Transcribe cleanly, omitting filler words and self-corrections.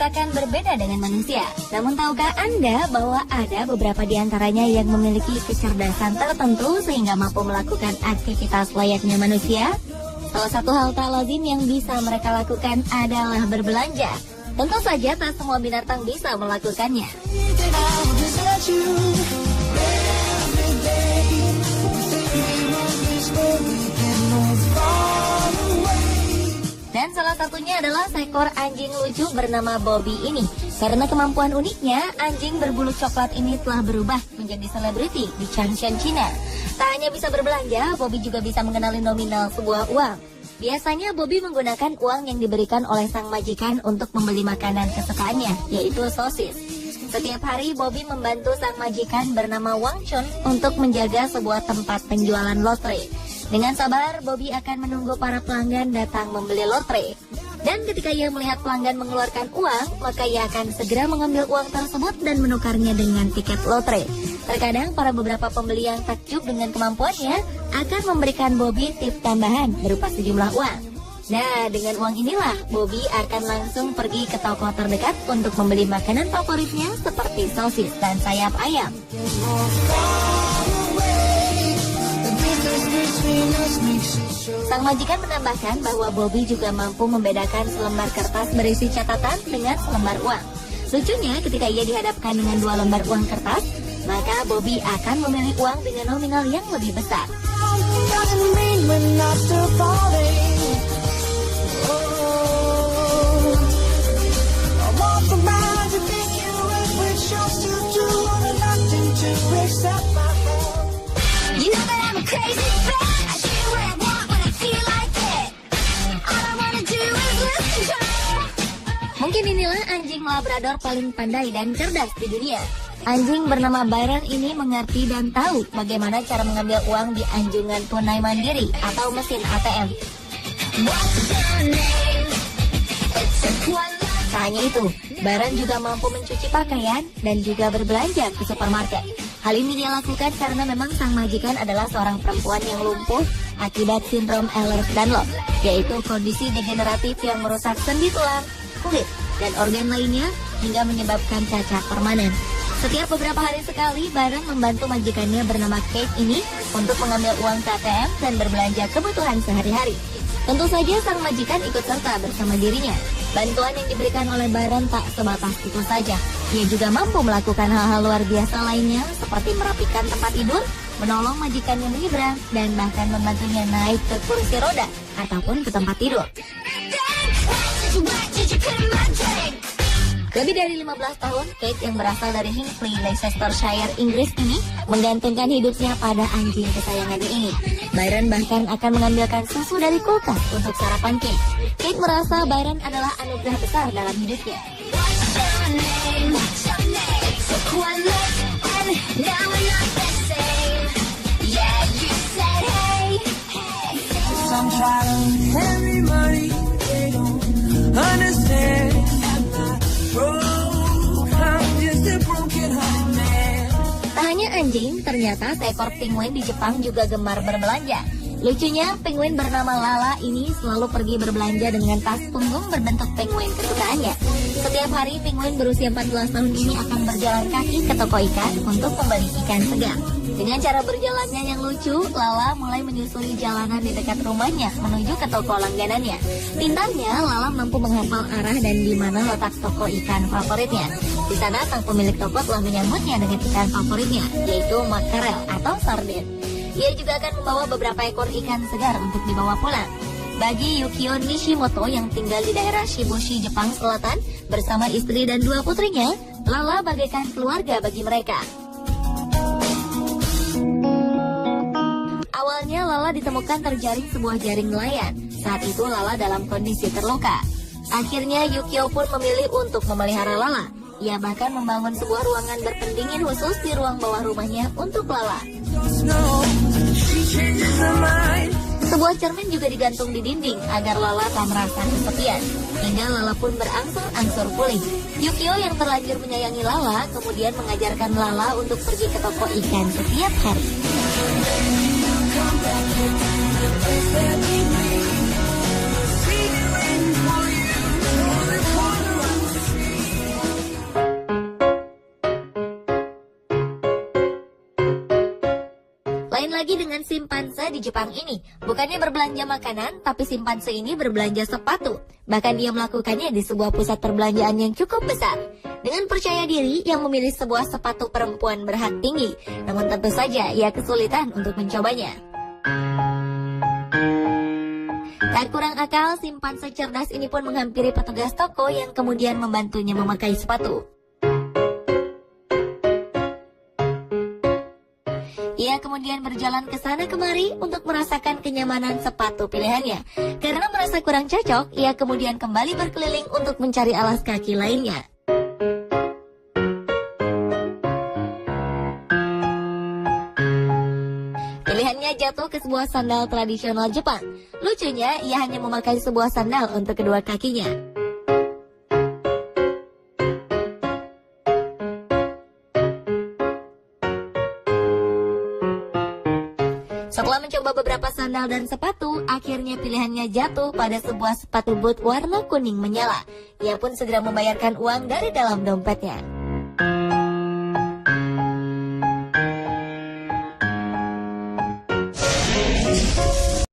diciptakan berbeda dengan manusia. Namun tahukah Anda bahwa ada beberapa di antaranya yang memiliki kecerdasan tertentu sehingga mampu melakukan aktivitas layaknya manusia? Salah satu hal tak lazim yang bisa mereka lakukan adalah berbelanja. Tentu saja tak semua binatang bisa melakukannya. Dan salah satunya adalah seekor anjing lucu bernama Bobby ini. Karena kemampuan uniknya, anjing berbulu coklat ini telah berubah menjadi selebriti di Changshan, China. Tak hanya bisa berbelanja, Bobby juga bisa mengenali nominal sebuah uang. Biasanya Bobby menggunakan uang yang diberikan oleh sang majikan untuk membeli makanan kesukaannya, yaitu sosis. Setiap hari Bobby membantu sang majikan bernama Wang Chun untuk menjaga sebuah tempat penjualan lotre. Dengan sabar, Bobby akan menunggu para pelanggan datang membeli lotre. Dan ketika ia melihat pelanggan mengeluarkan uang, maka ia akan segera mengambil uang tersebut dan menukarnya dengan tiket lotre. Terkadang para beberapa pembeli yang takjub dengan kemampuannya akan memberikan Bobby tip tambahan berupa sejumlah uang. Nah, dengan uang inilah Bobby akan langsung pergi ke toko terdekat untuk membeli makanan favoritnya seperti sosis dan sayap ayam. Sang majikan menambahkan bahwa Bobby juga mampu membedakan selembar kertas berisi catatan dengan selembar uang. Lucunya, ketika ia dihadapkan dengan 2 lembar uang kertas, maka Bobby akan memilih uang dengan nominal yang lebih besar. Mungkin inilah anjing Labrador paling pandai dan cerdas di dunia. Anjing bernama Byron ini mengerti dan tahu bagaimana cara mengambil uang di anjungan tunai mandiri atau mesin ATM. Tak hanya itu, Byron juga mampu mencuci pakaian dan juga berbelanja ke supermarket. Hal ini dia lakukan karena memang sang majikan adalah seorang perempuan yang lumpuh akibat sindrom Ehlers-Danlos, yaitu kondisi degeneratif yang merusak sendi tulang, kulit, dan organ lainnya hingga menyebabkan cacat permanen. Setiap beberapa hari sekali, Byron membantu majikannya bernama Kate ini untuk mengambil uang KTM dan berbelanja kebutuhan sehari-hari. Tentu saja sang majikan ikut serta bersama dirinya. Bantuan yang diberikan oleh Byron tak sebatas itu saja. Ia juga mampu melakukan hal-hal luar biasa lainnya seperti merapikan tempat tidur, menolong majikannya menyeberang, dan bahkan membantunya naik ke kursi roda ataupun ke tempat tidur. Lebih dari 15 tahun, Kate yang berasal dari Hinckley, Leicestershire, Inggris ini menggantungkan hidupnya pada anjing kesayangannya ini. Byron bahkan akan mengambilkan susu dari kulkas untuk sarapan Kate. Kate merasa Byron adalah anugerah besar dalam hidupnya. Tak hanya anjing, ternyata seekor penguin di Jepang juga gemar berbelanja. Lucunya, penguin bernama Lala ini selalu pergi berbelanja dengan tas punggung berbentuk penguin kesukaannya. Setiap hari, penguin berusia 14 tahun ini akan berjalan kaki ke toko ikan untuk membeli ikan segar. Dengan cara berjalannya yang lucu, Lala mulai menyusuri jalanan di dekat rumahnya menuju ke toko langganannya. Pintarnya, Lala mampu menghafal arah dan di mana letak toko ikan favoritnya. Di sana, sang pemilik toko telah menyambutnya dengan ikan favoritnya, yaitu makarel atau sardin. Ia juga akan membawa beberapa ekor ikan segar untuk dibawa pulang. Bagi Yukio Nishimoto yang tinggal di daerah Shibushi, Jepang Selatan, bersama istri dan 2 putrinya, Lala bagaikan keluarga bagi mereka. Awalnya Lala ditemukan terjaring sebuah jaring nelayan. Saat itu Lala dalam kondisi terluka. Akhirnya Yukio pun memilih untuk memelihara Lala. Ia bahkan membangun sebuah ruangan berpendingin khusus di ruang bawah rumahnya untuk Lala. Sebuah cermin juga digantung di dinding agar Lala tak merasa kesepian. Hingga Lala pun berangsur-angsur pulih. Yukio yang terlanjur menyayangi Lala kemudian mengajarkan Lala untuk pergi ke toko ikan setiap hari. lagi dengan simpanse di Jepang ini. Bukannya berbelanja makanan, tapi simpanse ini berbelanja sepatu. Bahkan dia melakukannya di sebuah pusat perbelanjaan yang cukup besar. Dengan percaya diri, yang memilih sebuah sepatu perempuan berhak tinggi. Namun tentu saja ia kesulitan untuk mencobanya. Tak kurang akal, simpanse cerdas ini pun menghampiri petugas toko yang kemudian membantunya memakai sepatu. Ia kemudian berjalan ke sana kemari untuk merasakan kenyamanan sepatu pilihannya. Karena merasa kurang cocok, ia kemudian kembali berkeliling untuk mencari alas kaki lainnya. Pilihannya jatuh ke sebuah sandal tradisional Jepang. Lucunya, ia hanya memakai sebuah sandal untuk kedua kakinya. Setelah mencoba beberapa sandal dan sepatu, akhirnya pilihannya jatuh pada sebuah sepatu boot warna kuning menyala. Ia pun segera membayarkan uang dari dalam dompetnya.